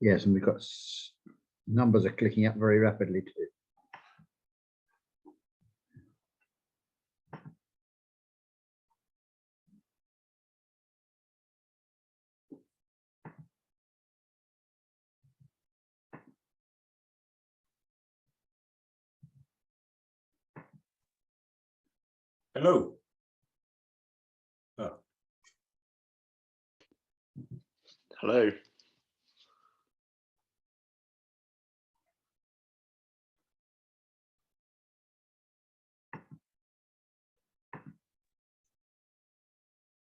Yes, and we've got numbers are clicking up very rapidly too. Hello. Oh. Hello.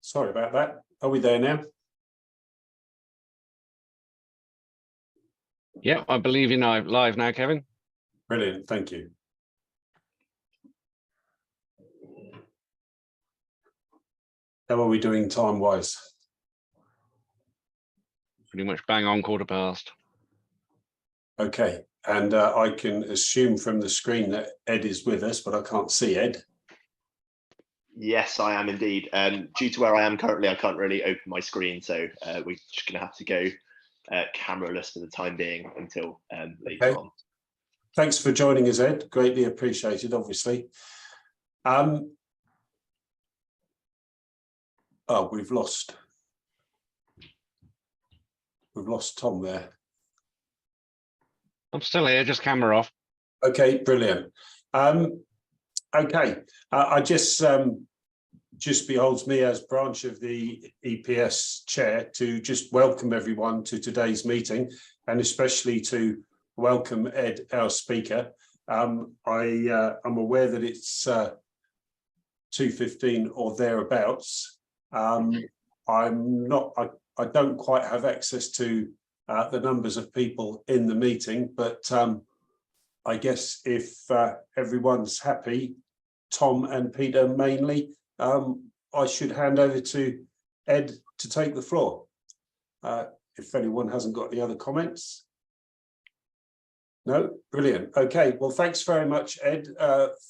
Sorry about that. Are we there now? Yeah, I believe you're live now, Kevin. Brilliant, thank you. How are we doing time-wise? Pretty much bang on 1/4 past. Okay, and I can assume from the screen that Ed is with us, but I can't see Ed. Yes, I am indeed. Due to where I am currently, I can't really open my screen, so we're just going to have to go cameraless for the time being until later on. Thanks for joining us, Ed. Greatly appreciated, obviously. Oh, we've lost Tom there. I'm still here, just camera off. Okay, brilliant. Okay, I just beholds me as branch of the EPS chair to just welcome everyone to today's meeting, and especially to welcome Ed, our speaker. I'm aware that it's 2:15 or thereabouts. I don't quite have access to the numbers of people in the meeting, but I guess if everyone's happy, Tom and Peter mainly, I should hand over to Ed to take the floor. If anyone hasn't got any other comments. No, brilliant. Okay, well, thanks very much, Ed.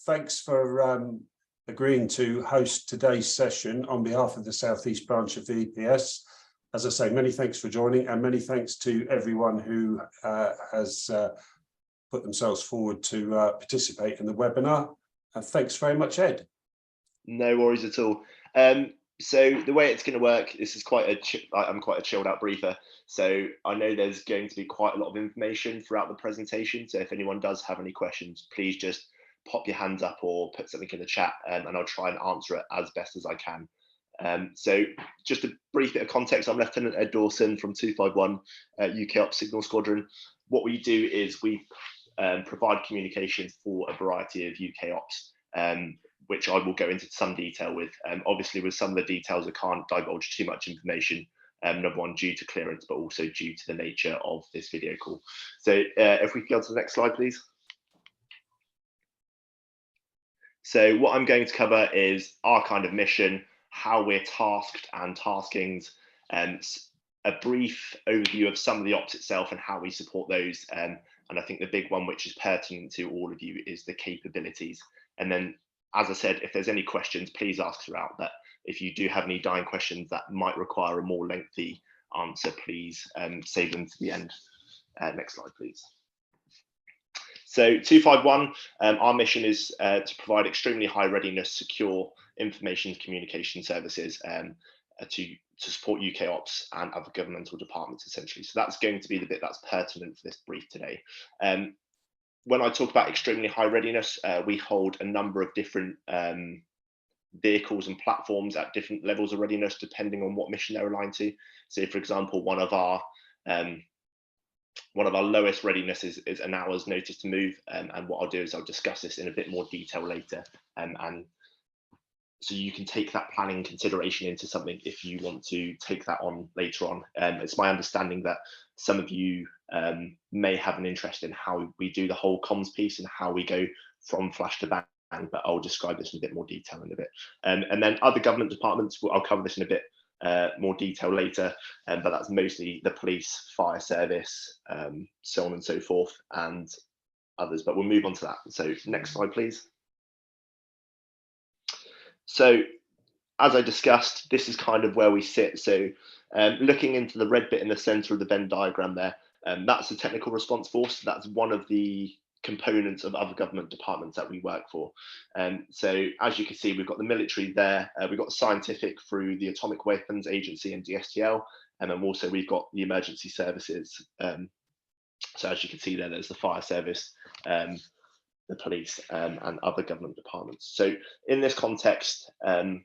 Thanks for agreeing to host today's session on behalf of the South East branch of the EPS. As I say, many thanks for joining, and many thanks to everyone who has put themselves forward to participate in the webinar. And thanks very much, Ed. No worries at all. So the way it's going to work, this is I'm quite a chilled out briefer. So I know there's going to be quite a lot of information throughout the presentation. So if anyone does have any questions, please just pop your hands up or put something in the chat, and I'll try and answer it as best as I can. So just a brief bit of context, I'm Lieutenant Ed Dawson from 251 UK Ops Signal Squadron. What we do is we provide communication for a variety of UK Ops, which I will go into some detail with. Obviously, with some of the details, I can't divulge too much information, number one, due to clearance, but also due to the nature of this video call. So if we go to the next slide, please. So what I'm going to cover is our kind of mission, how we're tasked and taskings, a brief overview of some of the ops itself and how we support those. And I think the big one, which is pertinent to all of you, is the capabilities. And then, as I said, if there's any questions, please ask throughout. But if you do have any dying questions that might require a more lengthy answer, please save them to the end. Next slide, please. So 251, our mission is to provide extremely high readiness, secure information communication services to support UK Ops and other governmental departments, essentially. So that's going to be the bit that's pertinent for this brief today. When I talk about extremely high readiness, we hold a number of different vehicles and platforms at different levels of readiness, depending on what mission they're aligned to. So, for example, one of our lowest readiness is an hour's notice to move, and what I'll do is I'll discuss this in a bit more detail later, and so you can take that planning consideration into something if you want to take that on later on. It's my understanding that some of you may have an interest in how we do the whole comms piece and how we go from flash to bang, but I'll describe this in a bit more detail in a bit. And then other government departments, I'll cover this in a bit more detail later, but that's mostly the police, fire service, so on and so forth, and others, but we'll move on to that. So next slide, please. So as I discussed, this is kind of where we sit. So looking into the red bit in the center of the Venn diagram there, That's the technical response force. That's one of the components of other government departments that we work for. So as you can see, we've got the military there, we've got the scientific through the Atomic Weapons Agency and DSTL, and then also we've got the emergency services. So as you can see there, there's the fire service, the police, and other government departments. So in this context,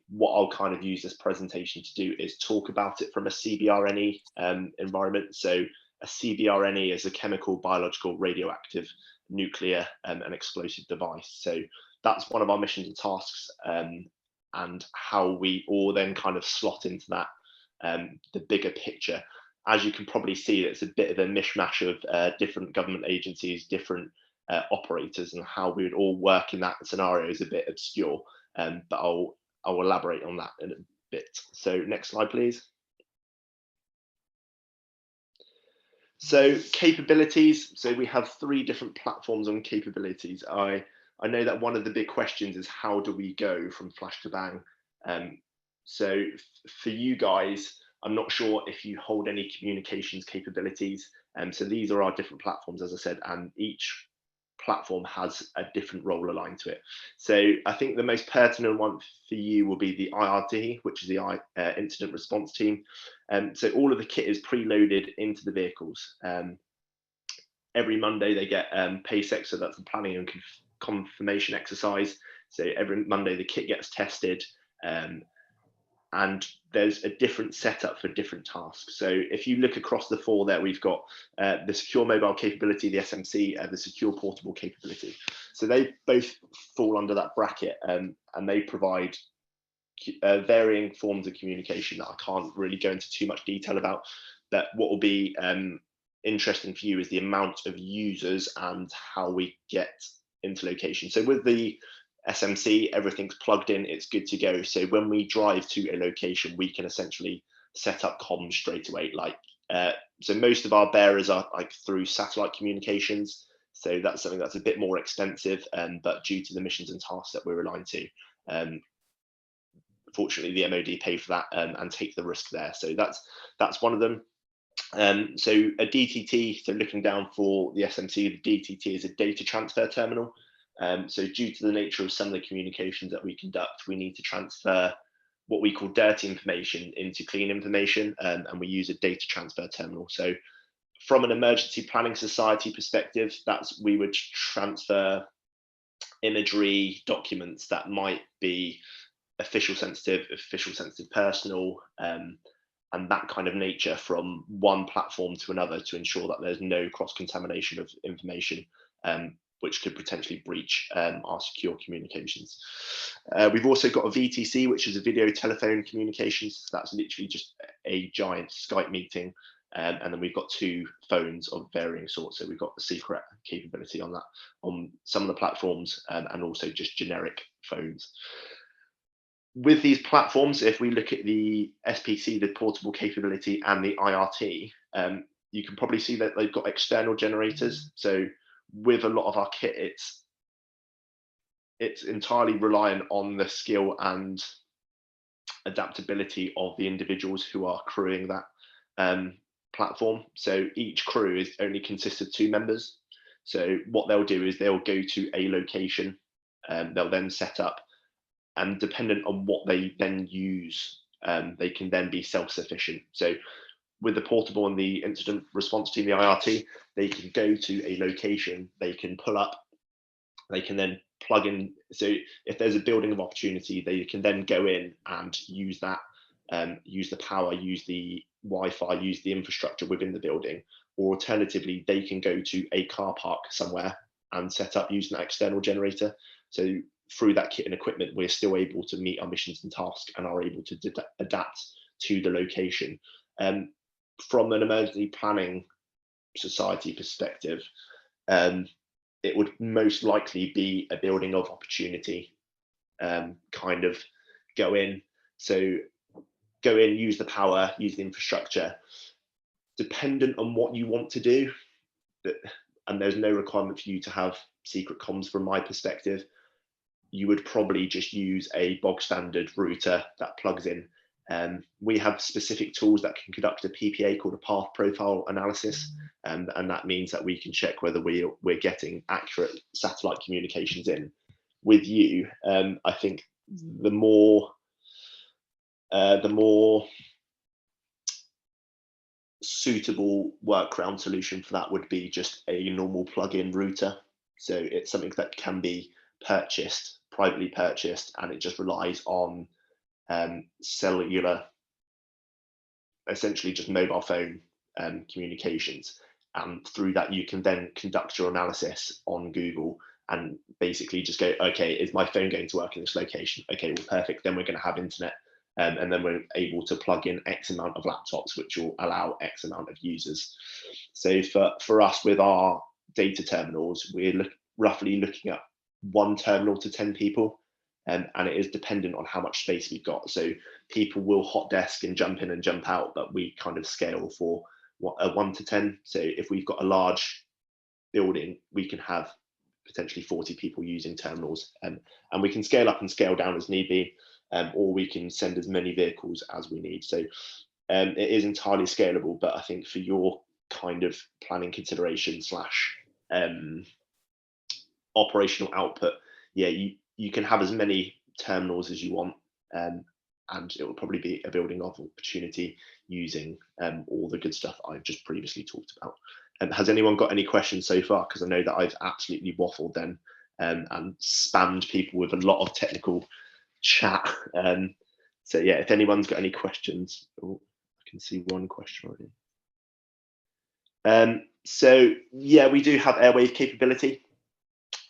what I'll kind of use this presentation to do is talk about it from a CBRNE environment. So a CBRNE is a chemical, biological, radioactive, nuclear, and explosive device. So that's one of our missions and tasks, and how we all then kind of slot into that, the bigger picture. As you can probably see, it's a bit of a mishmash of different government agencies, different operators, and how we would all work in that scenario is a bit obscure, but I'll elaborate on that in a bit. So next slide, please. So capabilities, so we have 3 different platforms on capabilities. I know that one of the big questions is how do we go from flash to bang? So for you guys, I'm not sure if you hold any communications capabilities. So these are our different platforms, as I said, and each platform has a different role aligned to it. So I think the most pertinent one for you will be the IRT, which is the incident response team. So all of the kit is preloaded into the vehicles. Every Monday they get PASEX, so that's the planning and confirmation exercise. So every Monday the kit gets tested, and there's a different setup for different tasks. So if you look across the 4 there, we've got the secure mobile capability, the SMC, the secure portable capability. So they both fall under that bracket, and they provide varying forms of communication that I can't really go into too much detail about. But what will be interesting for you is the amount of users and how we get into location. So with the SMC, everything's plugged in, it's good to go. So when we drive to a location, we can essentially set up comms straight away. Like, so most of our bearers are like through satellite communications. So that's something that's a bit more expensive, but due to the missions and tasks that we're aligned to, fortunately the MOD pay for that and take the risk there. So that's one of them. So a DTT, so looking down for the SMC, the DTT is a data transfer terminal. So due to the nature of some of the communications that we conduct, we need to transfer what we call dirty information into clean information, and we use a data transfer terminal. So from an emergency planning society perspective, we would transfer imagery, documents that might be official sensitive personal, and that kind of nature from one platform to another to ensure that there's no cross-contamination of information, which could potentially breach our secure communications. We've also got a VTC, which is a video telephone communications. So that's literally just a giant Skype meeting. And then we've got 2 phones of varying sorts. So we've got the secret capability on that, on some of the platforms, and also just generic phones. With these platforms, if we look at the SPC, the portable capability, and the IRT, you can probably see that they've got external generators. So with a lot of our kit, it's entirely reliant on the skill and adaptability of the individuals who are crewing that platform. So each crew is only consists of 2 members. So what they'll do is they'll go to a location, they'll then set up, and dependent on what they then use, they can then be self-sufficient. So with the portable and the incident response team, the IRT, they can go to a location, they can pull up, they can then plug in. So if there's a building of opportunity, they can then go in and use that, use the power, use the Wi-Fi, use the infrastructure within the building. Or alternatively, they can go to a car park somewhere and set up using that external generator. So through that kit and equipment, we're still able to meet our missions and tasks and are able to adapt to the location. From an emergency planning society perspective, it would most likely be a building of opportunity, kind of go in. So go in, use the power, use the infrastructure, dependent on what you want to do. And there's no requirement for you to have secret comms from my perspective. You would probably just use a bog standard router that plugs in We have specific tools that can conduct a PPA called a path profile analysis, and that means that we can check whether we're getting accurate satellite communications in. With you, I think the more suitable workaround solution for that would be just a normal plug-in router. So it's something that can be purchased, privately purchased, and it just relies on cellular, essentially just mobile phone communications. And through that, you can then conduct your analysis on Google and basically just go, okay, is my phone going to work in this location? Okay, well, perfect. Then we're going to have internet. And then we're able to plug in X amount of laptops, which will allow X amount of users. So for us, with our data terminals, we're roughly looking at 1 terminal to 10 people. And it is dependent on how much space we've got. So people will hot desk and jump in and jump out, but we kind of scale for a 1 to 10. So if we've got a large building, we can have potentially 40 people using terminals, and we can scale up and scale down as need be. Or we can send as many vehicles as we need. So it is entirely scalable, but I think for your kind of planning consideration / operational output, yeah, you can have as many terminals as you want, and it will probably be a building of opportunity using all the good stuff I've just previously talked about. Has anyone got any questions so far? Because I know that I've absolutely waffled then and spammed people with a lot of technical chat. So yeah, if anyone's got any questions, I can see one question already. So yeah, we do have airwave capability.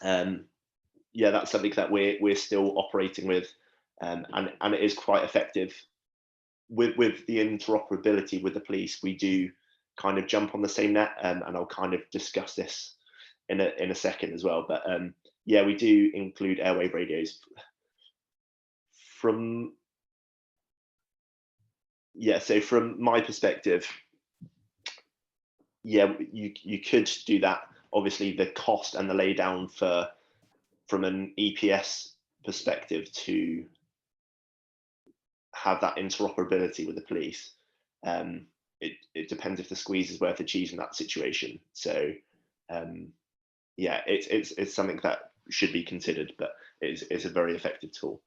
Yeah, that's something that we're still operating with, and it is quite effective. With the interoperability with the police, we do kind of jump on the same net, and I'll kind of discuss this in a second as well. But yeah, we do include airwave radios. So from my perspective, yeah, you could do that. Obviously, the cost and the laydown from an EPS perspective to have that interoperability with the police, it depends if the squeeze is worth achieving that situation. So yeah, it's something that should be considered, but it's a very effective tool.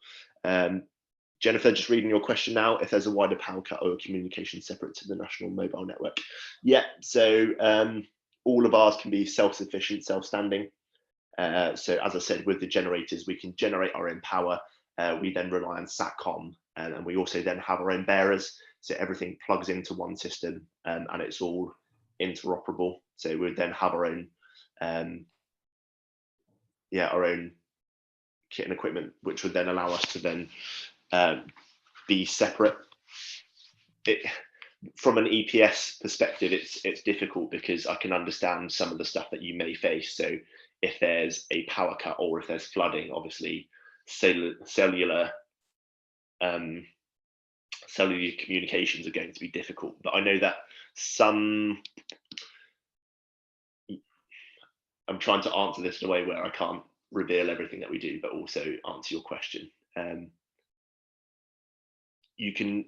Jennifer, just reading your question now, if there's a wider power cut or communication separate to the national mobile network. Yeah, so all of ours can be self-sufficient, self-standing. So as I said, with the generators, we can generate our own power. We then rely on SATCOM, and we also then have our own bearers. So everything plugs into one system, and it's all interoperable. So we then have our own, our own kit and equipment, which would then allow us to then be separate. From an EPS perspective, it's difficult because I can understand some of the stuff that you may face. So if there's a power cut or if there's flooding, obviously cellular communications are going to be difficult. But I know that I'm trying to answer this in a way where I can't reveal everything that we do, but also answer your question. You can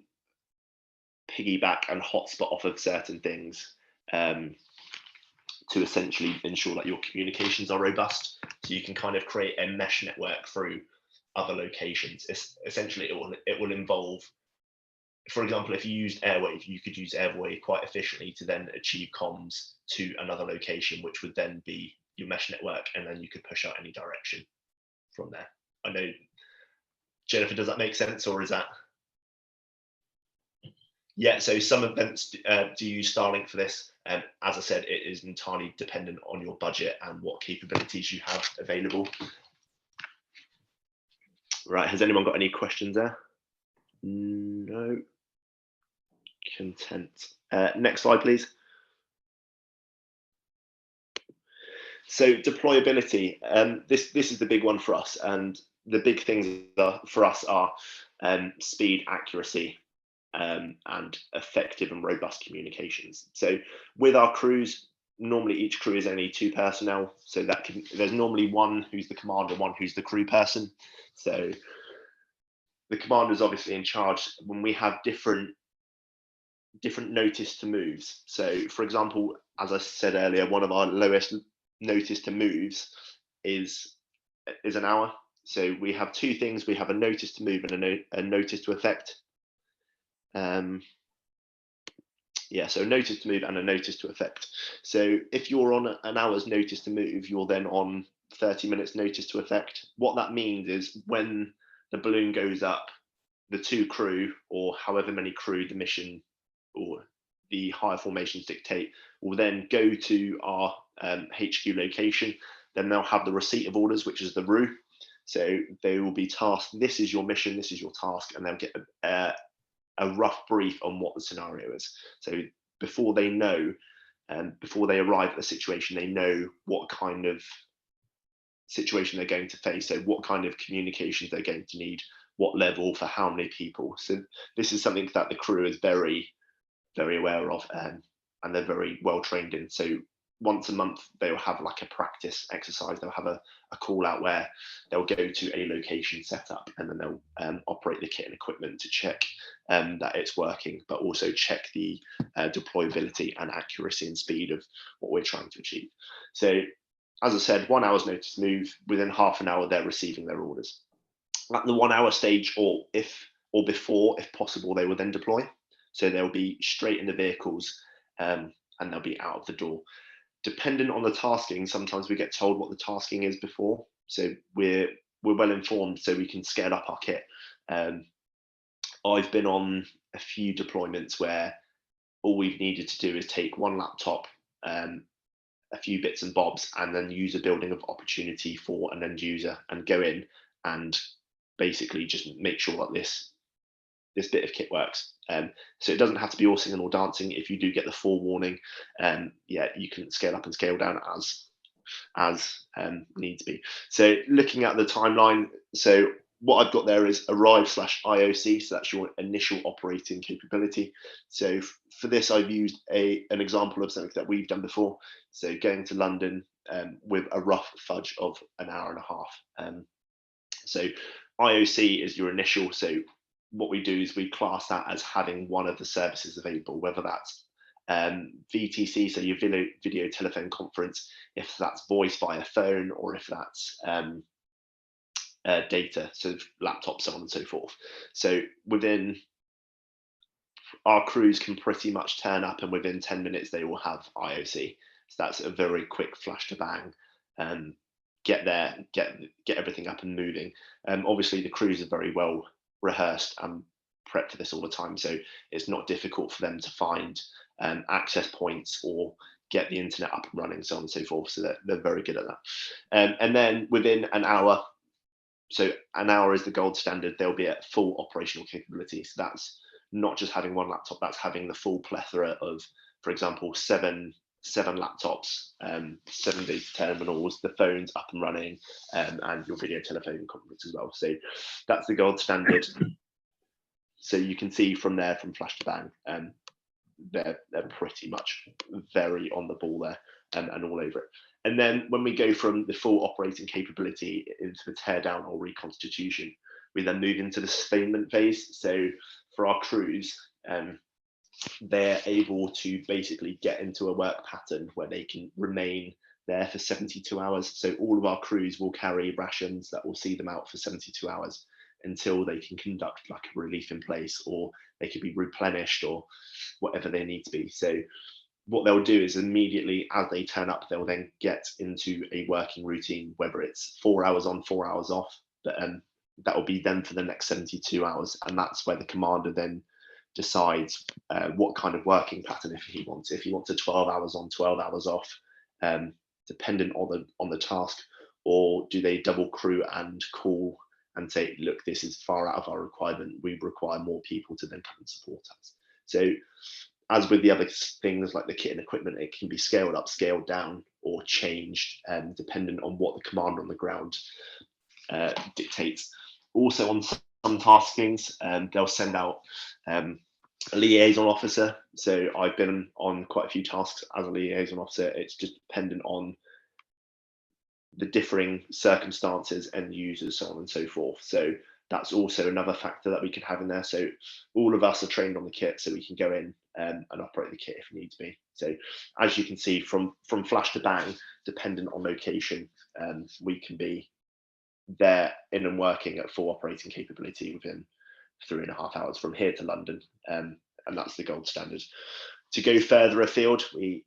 piggyback and hotspot off of certain things to essentially ensure that your communications are robust. So you can kind of create a mesh network through other locations. Essentially, it will involve, for example, if you used airwave, you could use airwave quite efficiently to then achieve comms to another location, which would then be your mesh network, and then you could push out any direction from there. I know, Jennifer, does that make sense, or is that? Yeah, so some events do use Starlink for this. As I said, it is entirely dependent on your budget and what capabilities you have available. Right, has anyone got any questions there? No. Content. Next slide, please. So deployability, this is the big one for us, and the big things for us are speed, accuracy, and effective and robust communications. So with our crews, normally each crew is only 2 personnel, so there's normally one who's the commander, one who's the crew person. So the commander is obviously in charge when we have different notice to moves. So for example, as I said earlier, one of our lowest notice to moves is an hour. So we have two things: we have a notice to move and a notice to effect. Yeah, so notice to move and a notice to effect. So if you're on an hour's notice to move, you're then on 30 minutes notice to effect. What that means is when the balloon goes up, the two crew, or however many crew the mission or the higher formations dictate, will then go to our HQ location. Then they'll have the receipt of orders, which is the RU. So they will be tasked, this is your mission, this is your task, and they'll get a rough brief on what the scenario is. So before they know, before they arrive at the situation, they know what kind of situation they're going to face. So what kind of communications they're going to need, what level, for how many people. So this is something that the crew is very, very aware of, and they're very well trained in. So once a month, they'll have like a practice exercise. They'll have a call out where they'll go to a location set up, and then they'll operate the kit and equipment to check that it's working, but also check the deployability and accuracy and speed of what we're trying to achieve. So as I said, 1 hour's notice to move. Within half an hour, they're receiving their orders. At the 1 hour stage, or before, if possible, they will then deploy. So they'll be straight in the vehicles, and they'll be out of the door. Dependent on the tasking, sometimes we get told what the tasking is before, so we're well informed, so we can scale up our kit. I've been on a few deployments where all we've needed to do is take one laptop, a few bits and bobs, and then use a building of opportunity for an end user and go in and basically just make sure that this bit of kit works. So it doesn't have to be all singing or dancing. If you do get the forewarning, yeah, you can scale up and scale down as needs be. So looking at the timeline, so what I've got there is arrive/IOC, so that's your initial operating capability. So for this, I've used an example of something that we've done before. So going to London with a rough fudge of an hour and a half. So IOC is your initial. So what we do is we class that as having one of the services available, whether that's VTC, so your video telephone conference, if that's voice via phone, or if that's data, so laptops, so on and so forth. So within, our crews can pretty much turn up, and within 10 minutes they will have IOC. So that's a very quick flash to bang, get there, get everything up and moving. Obviously the crews are very well rehearsed and prepped for this all the time, so it's not difficult for them to find access points or get the internet up and running, so on and so forth. So they're very good at that. And then within an hour, so an hour is the gold standard, they'll be at full operational capability. So that's not just having one laptop, that's having the full plethora of, for example, seven laptops, 7 data terminals, the phones up and running, and your video telephone conference as well. So that's the gold standard. So you can see from there, from flash to bang, they're pretty much very on the ball there, and all over it. And then when we go from the full operating capability into the teardown or reconstitution, we then move into the sustainment phase. So for our crews, they're able to basically get into a work pattern where they can remain there for 72 hours. So all of our crews will carry rations that will see them out for 72 hours until they can conduct like a relief in place, or they could be replenished, or whatever they need to be. So what they'll do is immediately as they turn up, they'll then get into a working routine, whether it's 4 hours on, 4 hours off, but that will be then for the next 72 hours. And that's where the commander then decides what kind of working pattern, if he wants a 12 hours on, 12 hours off, dependent on the task, or do they double crew and call and say, look, this is far out of our requirement, we require more people to then come and support us. So as with the other things like the kit and equipment, it can be scaled up, scaled down, or changed, dependent on what the commander on the ground dictates. Also on some taskings, they'll send out a liaison officer. So I've been on quite a few tasks as a liaison officer. It's just dependent on the differing circumstances and users, so on and so forth. So that's also another factor that we can have in there. So all of us are trained on the kit, so we can go in and operate the kit if need to be. So as you can see, from flash to bang, dependent on location, we can be there in and working at full operating capability within 3.5 hours from here to London, and that's the gold standard. To go further afield, we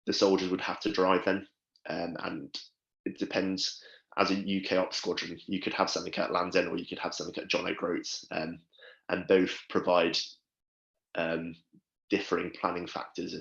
the soldiers would have to drive then, and it depends. As a UK Ops squadron, you could have something at Land's End or you could have something at John O'Groats, and both provide differing planning factors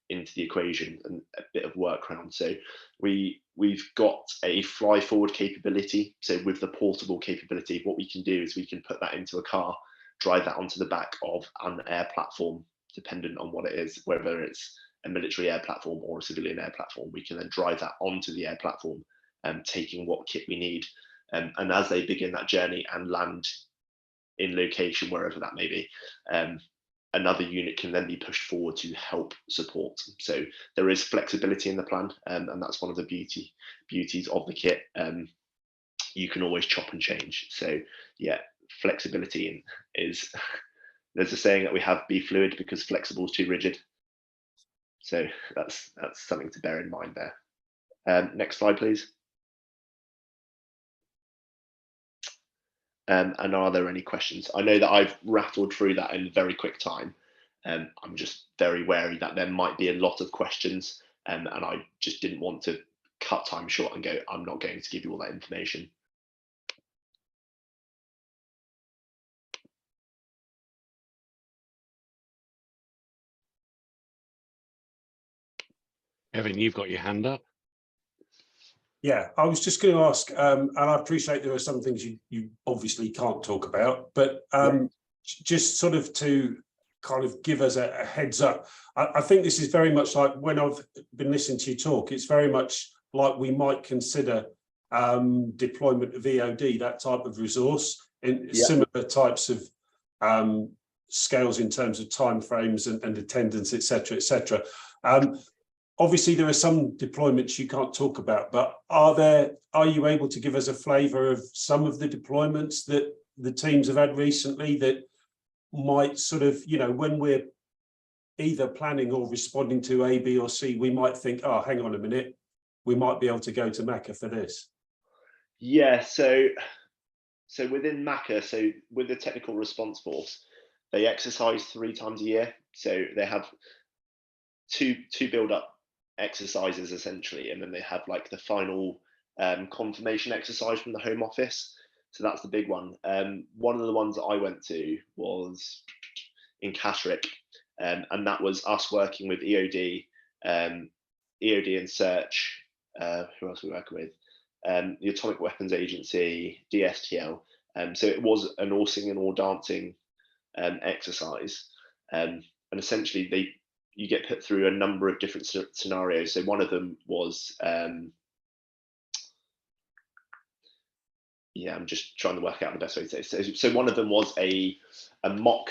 into the equation and a bit of workaround. So we've got a fly forward capability. So with the portable capability, what we can do is we can put that into a car, drive that onto the back of an air platform, dependent on what it is, whether it's a military air platform or a civilian air platform. We can then drive that onto the air platform, taking what kit we need. And as they begin that journey and land in location, wherever that may be, another unit can then be pushed forward to help support. So there is flexibility in the plan, and that's one of the beauties of the kit. You can always chop and change. So yeah, flexibility is, there's a saying that we have, be fluid because flexible is too rigid. So that's something to bear in mind there. Next slide, please. And are there any questions? I know that I've rattled through that in very quick time. I'm just very wary that there might be a lot of questions, and I just didn't want to cut time short and go, I'm not going to give you all that information. Kevin, you've got your hand up. Yeah, I was just going to ask, and I appreciate there are some things you obviously can't talk about, but just sort of to kind of give us a heads up. I think this is very much like when I've been listening to you talk, it's very much like we might consider deployment of EOD, that type of resource, in similar types of scales in terms of timeframes and attendance, etc., etc. Obviously, there are some deployments you can't talk about, but are you able to give us a flavour of some of the deployments that the teams have had recently that might sort of, you know, when we're either planning or responding to A, B, or C, we might think, oh, hang on a minute, we might be able to go to Mecca for this. Yeah, so within MACA, so with the Technical Response Force, they exercise 3 times a year. So they have two build-up exercises essentially, and then they have like the final confirmation exercise from the Home Office. So that's the big one. One of the ones that I went to was in Catterick, and that was us working with EOD and Search. Who else were we working with? The Atomic Weapons Agency, DSTL. So it was an all singing, all dancing exercise, and essentially you get put through a number of different scenarios. So one of them was, I'm just trying to work out the best way to say it. So one of them was a mock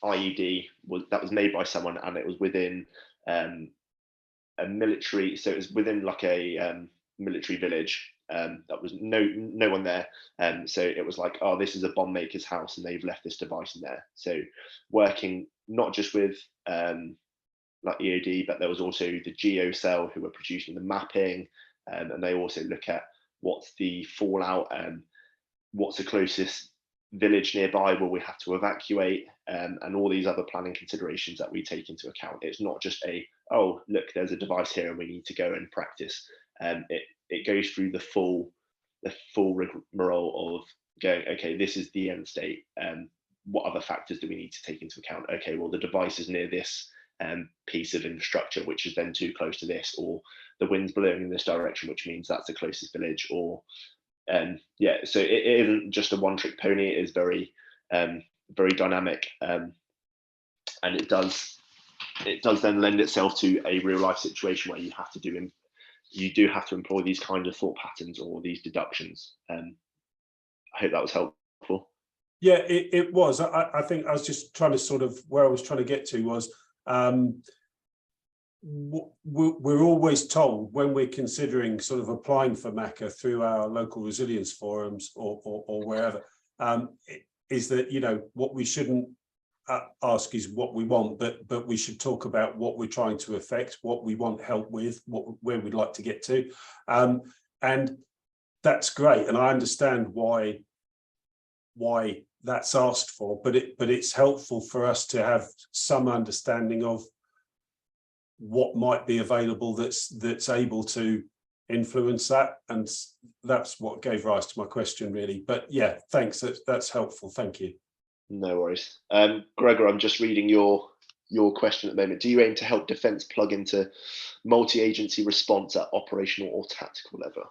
IED that was made by someone, and it was within a military. So it was within like a military village. That was no one there. So it was like, oh, this is a bomb maker's house, and they've left this device in there. So working not just with like EOD, but there was also the GeoCell who were producing the mapping, and they also look at what's the fallout and what's the closest village nearby where we have to evacuate, and all these other planning considerations that we take into account. It's not just oh, look, there's a device here and we need to go and practice. It goes through the full rigmarole of going, okay, this is the end state. What other factors do we need to take into account? Okay, well, the device is near this piece of infrastructure, which is then too close to this, or the wind's blowing in this direction, which means that's the closest village, or so it isn't just a one-trick pony. It is very dynamic, and it does then lend itself to a real life situation where you do have to employ these kind of thought patterns or these deductions. I hope that was helpful. Yeah, it was. I think I was just trying to sort of, where I was trying to get to was, we're always told when we're considering sort of applying for MACA through our local resilience forums or wherever, is that, you know, what we shouldn't ask is what we want, but we should talk about what we're trying to affect, what we want help with, where we'd like to get to, and that's great, and I understand why that's asked for, but it's helpful for us to have some understanding of what might be available that's able to influence that, and that's what gave rise to my question, really. But yeah, thanks, that's helpful, thank you. No worries. Gregor, I'm just reading your question at the moment. Do you aim to help defence plug into multi-agency response at operational or tactical level?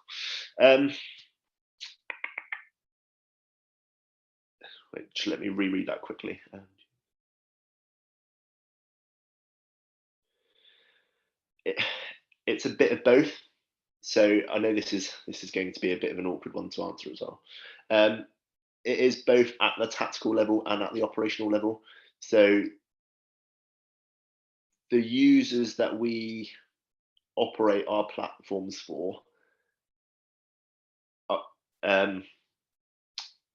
Wait, just let me reread that quickly. It's a bit of both. So I know this is going to be a bit of an awkward one to answer as well. It is both at the tactical level and at the operational level. So the users that we operate our platforms for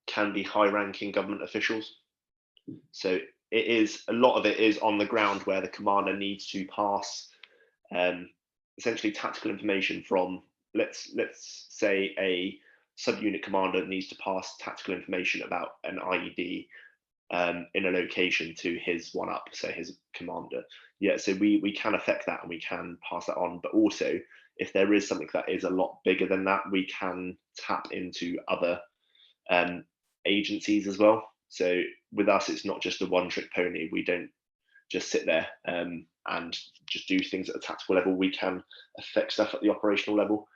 can be high-ranking government officials. So a lot of it is on the ground where the commander needs to pass essentially tactical information from, let's say a subunit commander needs to pass tactical information about an IED in a location to his one-up, so his commander. Yeah, so we can affect that and we can pass that on, but also if there is something that is a lot bigger than that, we can tap into other agencies as well. So with us, it's not just a one-trick pony. We don't just sit there and just do things at the tactical level. We can affect stuff at the operational level.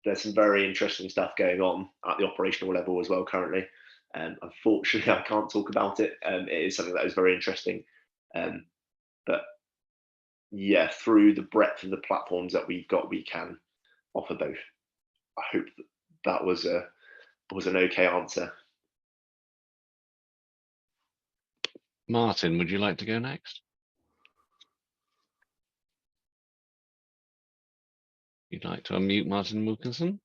There's some very interesting stuff going on at the operational level as well currently. Unfortunately, I can't talk about it. It is something that is very interesting. But yeah, through the breadth of the platforms that we've got, we can offer both. I hope that was an okay answer. Martin, would you like to go next? You'd like to unmute Martin Wilkinson?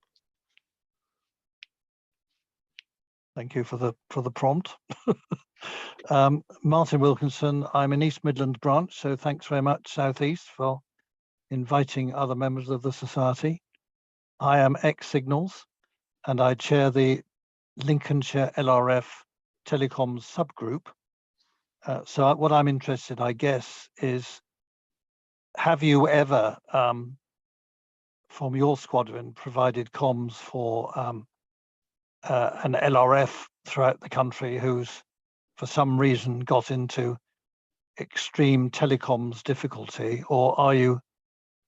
Thank you for the prompt. Martin Wilkinson, I'm in East Midlands branch, so thanks very much Southeast for inviting other members of the society. I am ex-Signals and I chair the Lincolnshire LRF Telecoms subgroup. So what I'm interested, I guess, is have you ever, from your squadron, provided comms for an LRF throughout the country who's, for some reason, got into extreme telecoms difficulty, or are you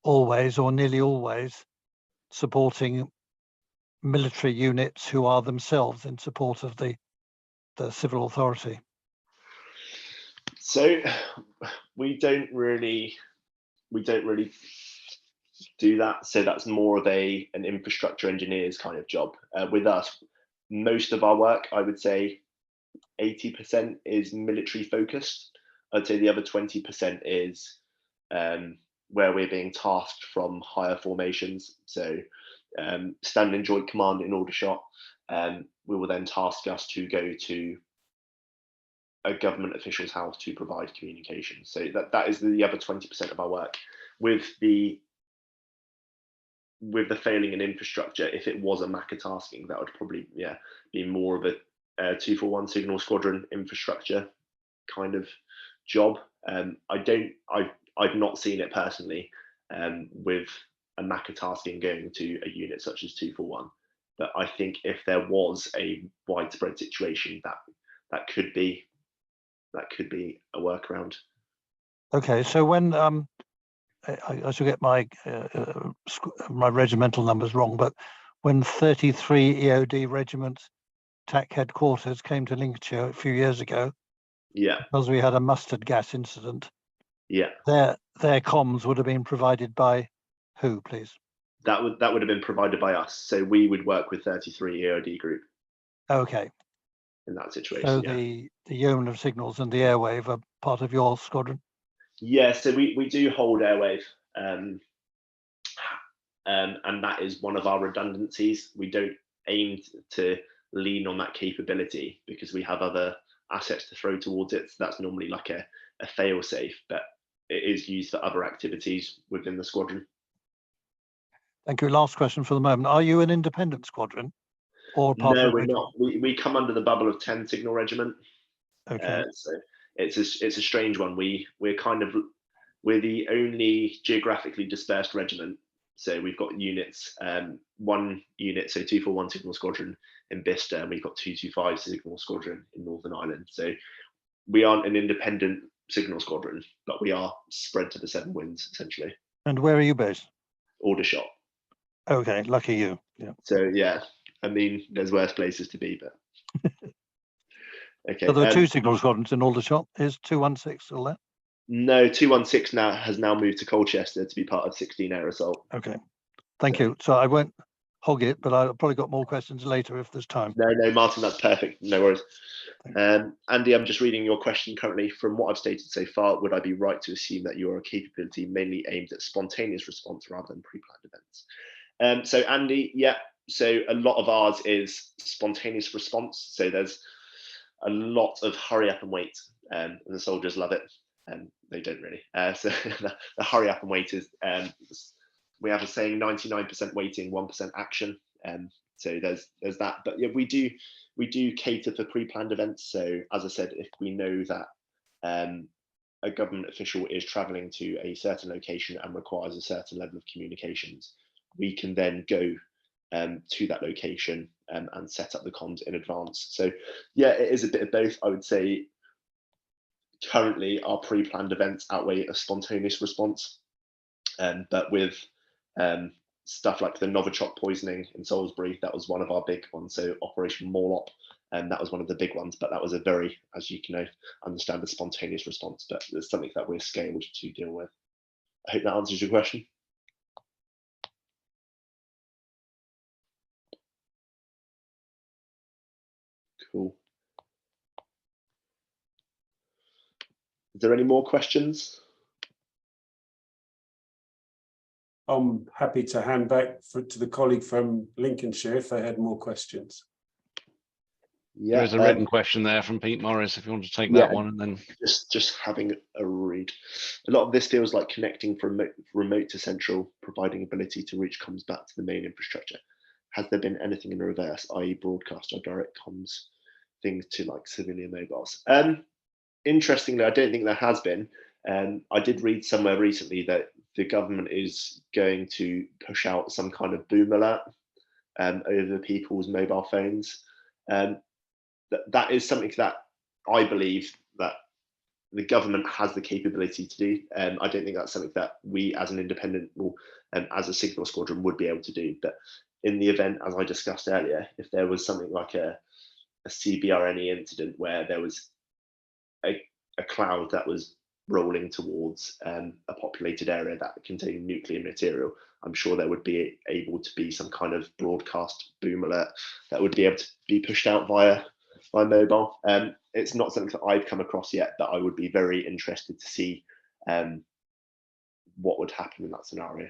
always, or nearly always, supporting military units who are themselves in support of the civil authority? So we don't really do that. So that's more of an infrastructure engineer's kind of job. With us, most of our work, I would say 80% is military focused. I'd say the other 20% is where we're being tasked from higher formations. So standing joint command in Aldershot, we will then task us to go to a government official's house to provide communication. So that is the other 20% of our work. With the failing in infrastructure, if it was a MACA tasking, that would probably be more of a 241 signal squadron infrastructure kind of job. I've not seen it personally with a MACA tasking going to a unit such as 241, but I think if there was a widespread situation, that could be a workaround. Okay, so when I should get my regimental numbers wrong, but when 33 EOD Regiment TAC headquarters came to Lincolnshire a few years ago, because we had a mustard gas incident, their comms would have been provided by who, please? That would have been provided by us. So we would work with 33 EOD group. Okay. In that situation, so the Yeoman of Signals and the Airwave are part of your squadron? Yeah, so we do hold airwave, and that is one of our redundancies. We don't aim to lean on that capability because we have other assets to throw towards it. So that's normally like a fail safe, but it is used for other activities within the squadron. Thank you. Last question for the moment. Are you an independent squadron or part No, of a we're regiment? not. We come under the bubble of 10 Signal Regiment. Okay. So it's a strange one. We're the only geographically dispersed regiment. So we've got units, one unit, so 241 Signal Squadron in Bicester, and we've got 225 Signal Squadron in Northern Ireland. So we aren't an independent Signal Squadron, but we are spread to the seven winds essentially. And where are you based? Aldershot. Okay, lucky you. Yeah. So yeah, I mean, there's worse places to be, but okay. So there are two Signal Squadrons in Aldershot. Is 216 still there? No, 216 has now moved to Colchester to be part of 16 Air Assault. Okay. Thank you. So I won't hog it, but I'll probably got more questions later if there's time. No, Martin, that's perfect. No worries. Andy, I'm just reading your question currently. From what I've stated so far, would I be right to assume that you're a capability mainly aimed at spontaneous response rather than pre-planned events? So Andy, yeah. So a lot of ours is spontaneous response. So there's a lot of hurry up and wait, and the soldiers love it. They don't really. So the hurry up and wait is, we have a saying 99% waiting, 1% action. So there's that. But yeah, we do cater for pre-planned events. So as I said, if we know that a government official is traveling to a certain location and requires a certain level of communications, we can then go to that location and set up the comms in advance. So yeah, it is a bit of both. I would say currently our pre-planned events outweigh a spontaneous response, but with stuff like the Novichok poisoning in Salisbury, that was one of our big ones. So Operation Morlop, and that was one of the big ones, but that was a very, as you can understand, a spontaneous response, but it's something that we're scaled to deal with. I hope that answers your question. Cool. Is there any more questions? I'm happy to hand back to the colleague from Lincolnshire if they had more questions. Yeah, There is a written question there from Pete Morris, if you want to take that one, and then just having a read. A lot of this feels like connecting from remote to central, providing ability to reach comms back to the main infrastructure. Has there been anything in the reverse, i.e. broadcast or direct comms things to like civilian mobiles? Interestingly, I don't think there has been. I did read somewhere recently that the government is going to push out some kind of boom alert over people's mobile phones. That is something that I believe that the government has the capability to do. I don't think that's something that we as an independent or as a Signal Squadron would be able to do. But in the event, as I discussed earlier, if there was something like a CBRNE incident where there was a cloud that was rolling towards a populated area that contained nuclear material, I'm sure there would be able to be some kind of broadcast boom alert that would be able to be pushed out via mobile. It's not something that I've come across yet, but I would be very interested to see what would happen in that scenario.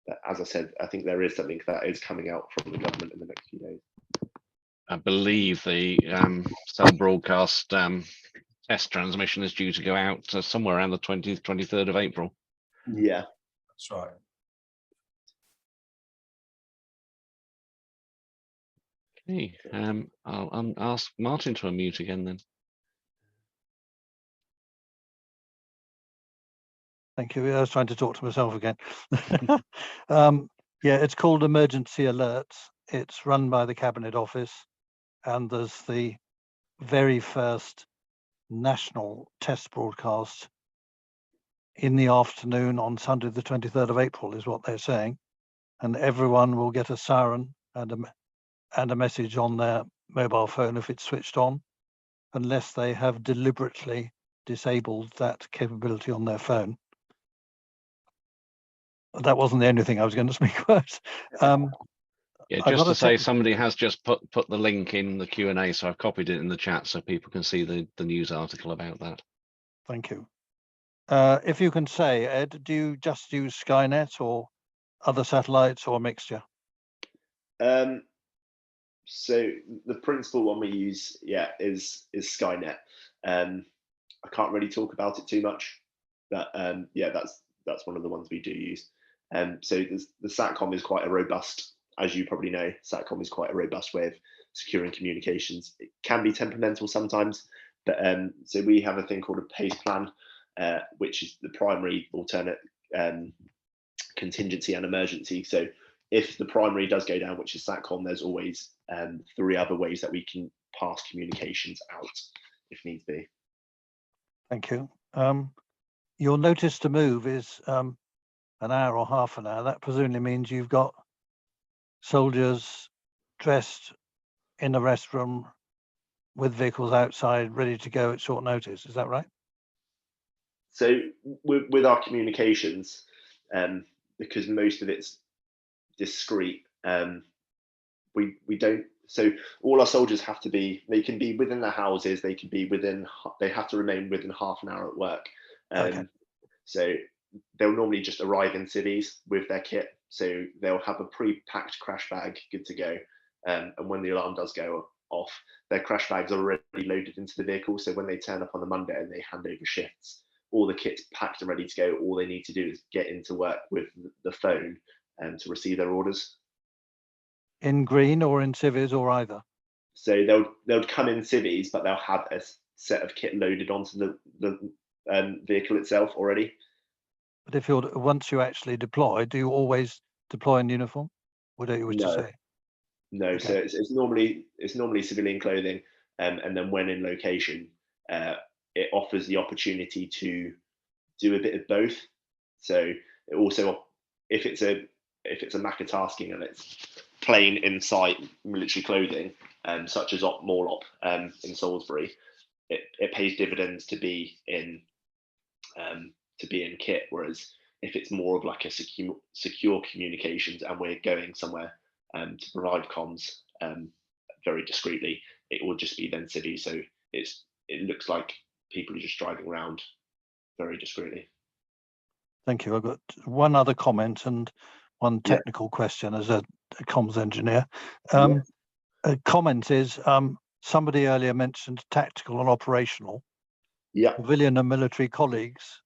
But as I said, I think there is something that is coming out from the government in the next few days. I believe the cell broadcast test transmission is due to go out somewhere around the 20th, 23rd of April. Yeah, That's right. Okay, I'll ask Martin to unmute again then. Thank you. I was trying to talk to myself again. Yeah, it's called Emergency Alerts. It's run by the Cabinet Office, and there's the very first national test broadcast in the afternoon on Sunday, the 23rd of April, is what they're saying. And everyone will get a siren and a message on their mobile phone if it's switched on, unless they have deliberately disabled that capability on their phone. That wasn't the only thing I was going to speak about. Yeah, just to say, somebody has just put the link in the Q&A, so I've copied it in the chat so people can see the news article about that. Thank you. If you can say, Ed, do you just use Skynet or other satellites or a mixture? So the principal one we use, is Skynet. I can't really talk about it too much, but that's one of the ones we do use. So the SATCOM is quite a robust, as you probably know, SATCOM is quite a robust way of securing communications. It can be temperamental sometimes, but so we have a thing called a PACE plan, which is the primary, alternate, contingency and emergency. So if the primary does go down, which is SATCOM, there's always 3 other ways that we can pass communications out if needs be. Thank you. Your notice to move is an hour or half an hour. That presumably means you've got soldiers dressed in the restroom with vehicles outside ready to go at short notice. Is that right? So with our communications, because most of it's discreet, we don't. So all our soldiers have to be. They can be within their houses. They can be within. They have to remain within half an hour at work. Okay. So they'll normally just arrive in civvies with their kit. So they'll have a pre-packed crash bag, good to go. And when the alarm does go off, their crash bags are already loaded into the vehicle. So when they turn up on the Monday and they hand over shifts, all the kit's packed and ready to go. All they need to do is get into work with the phone to receive their orders. In green or in civvies or either? So they'll come in civvies, but they'll have a set of kit loaded onto the vehicle itself already. But if you're once you actually deploy, do you always deploy in uniform? What do you wish to say? No, Okay. so it's normally civilian clothing, and then when in location, it offers the opportunity to do a bit of both. So it also, if it's a MACA tasking and it's plain in-sight military clothing, such as Op Morlop in Salisbury, it pays dividends to be in kit. Whereas if it's more of like a secure communications and we're going somewhere to provide comms very discreetly, it will just be then civvy. So it looks like people are just driving around very discreetly. Thank you. I've got one other comment and one technical question as a comms engineer. A comment is somebody earlier mentioned tactical and operational. Civilian and military colleagues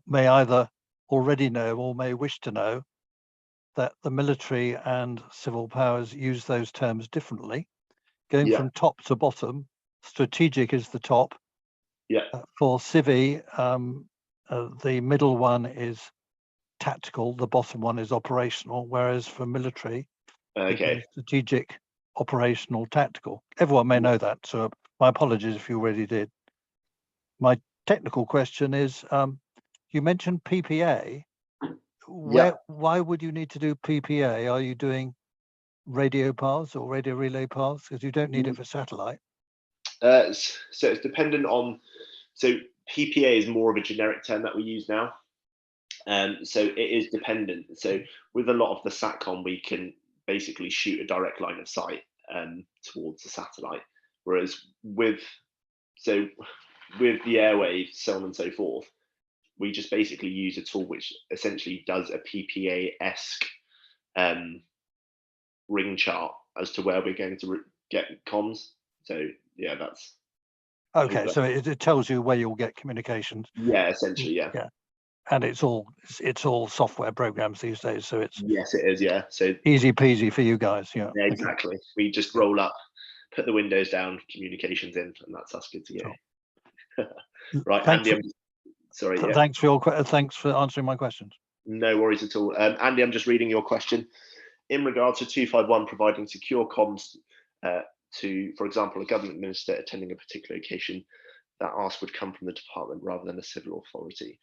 may either already know or may wish to know that the military and civil powers use those terms differently. Going from top to bottom, strategic is the top. For civvy, the middle one is tactical, the bottom one is operational, whereas for military, strategic, operational, tactical. Everyone may know that, so my apologies if you already did. My technical question is, you mentioned PPA. Why would you need to do PPA? Are you doing radio paths or radio relay paths? Because you don't need it for satellite. So it's dependent on, so PPA is more of a generic term that we use now. So it is dependent. So with a lot of the SATCOM, we can basically shoot a direct line of sight towards the satellite. Whereas with the airwaves, so on and so forth, we just basically use a tool which essentially does a PPA-esque ring chart as to where we're going to get comms. So yeah, that's okay. So it tells you where you'll get communications. Yeah, essentially, yeah. And it's all software programs these days, so it's yes, it is. Yeah, so easy peasy for you guys. Yeah, exactly. Okay. We just roll up, put the windows down, communications in, and that's us good to go. Sure. Right, Andy. Thanks for answering my questions. No worries at all. Andy, I'm just reading your question. In regards to 251 providing secure comms to, for example, a government minister attending a particular location, that ask would come from the department rather than a civil authority.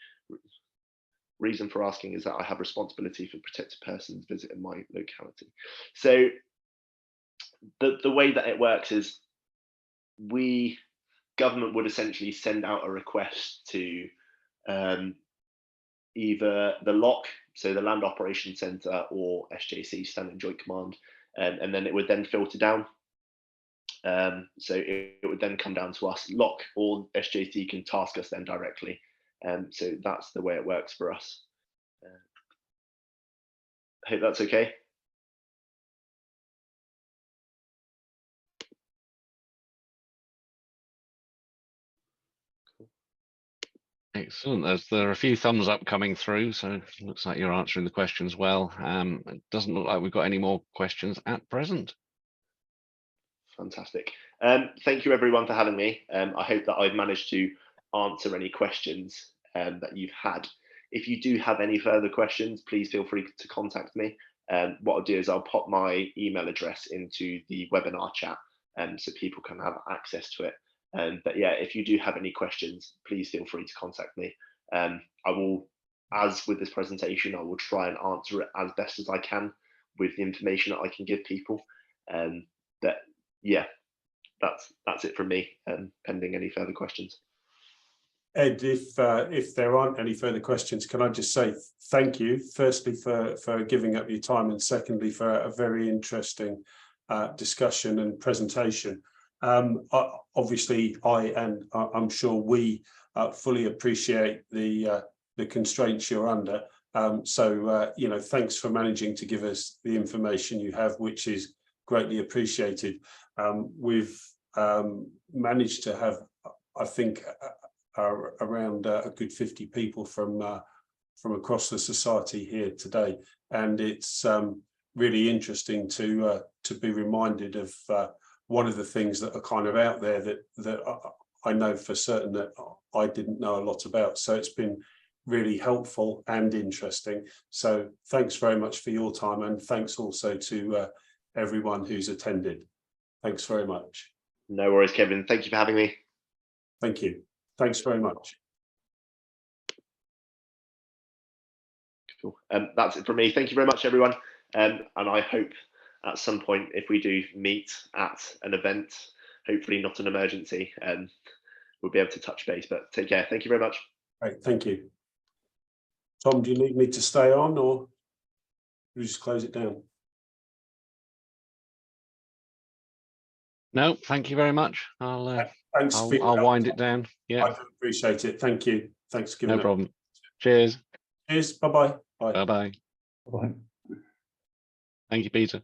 Reason for asking is that I have responsibility for protected persons visiting my locality. So the way that it works is government would essentially send out a request to either the LOC, so the Land Operations Centre, or SJC, Standing Joint Command, and then it would then filter down. So it would then come down to us. LOC or SJC can task us then directly, So that's the way it works for us. I hope that's okay. Excellent. There are a few thumbs up coming through, so it looks like you're answering the questions well. It doesn't look like we've got any more questions at present. Fantastic. Thank you everyone for having me. I hope that I've managed to answer any questions that you've had. If you do have any further questions, please feel free to contact me. What I'll do is I'll pop my email address into the webinar chat so people can have access to it. But yeah, if you do have any questions, please feel free to contact me. I will, as with this presentation, I will try and answer it as best as I can with the information that I can give people. But yeah, that's it from me, pending any further questions. Ed, if there aren't any further questions, can I just say thank you, firstly for giving up your time, and secondly for a very interesting discussion and presentation. Obviously, I'm sure we fully appreciate the constraints you're under. So you know, thanks for managing to give us the information you have, which is greatly appreciated. We've managed to have, I think, around a good 50 people from across the society here today, and it's really interesting to be reminded of one of the things that are kind of out there that I know for certain that I didn't know a lot about. So it's been really helpful and interesting. So thanks very much for your time, and thanks also to everyone who's attended. Thanks very much. No worries, Kevin. Thank you for having me. Thank you. Thanks very much. Cool. That's it from me. Thank you very much, everyone. And I hope at some point, if we do meet at an event, hopefully not an emergency, we'll be able to touch base. But take care. Thank you very much. Great. Thank you. Tom, do you need me to stay on, or you just close it down? No, thank you very much. Thanks. I'll wind it down. Yeah, I do appreciate it. Thank you. Thanks for giving no up. problem. Cheers. Cheers. Bye-bye. Bye. Bye-bye. Bye. Thank you, Peter.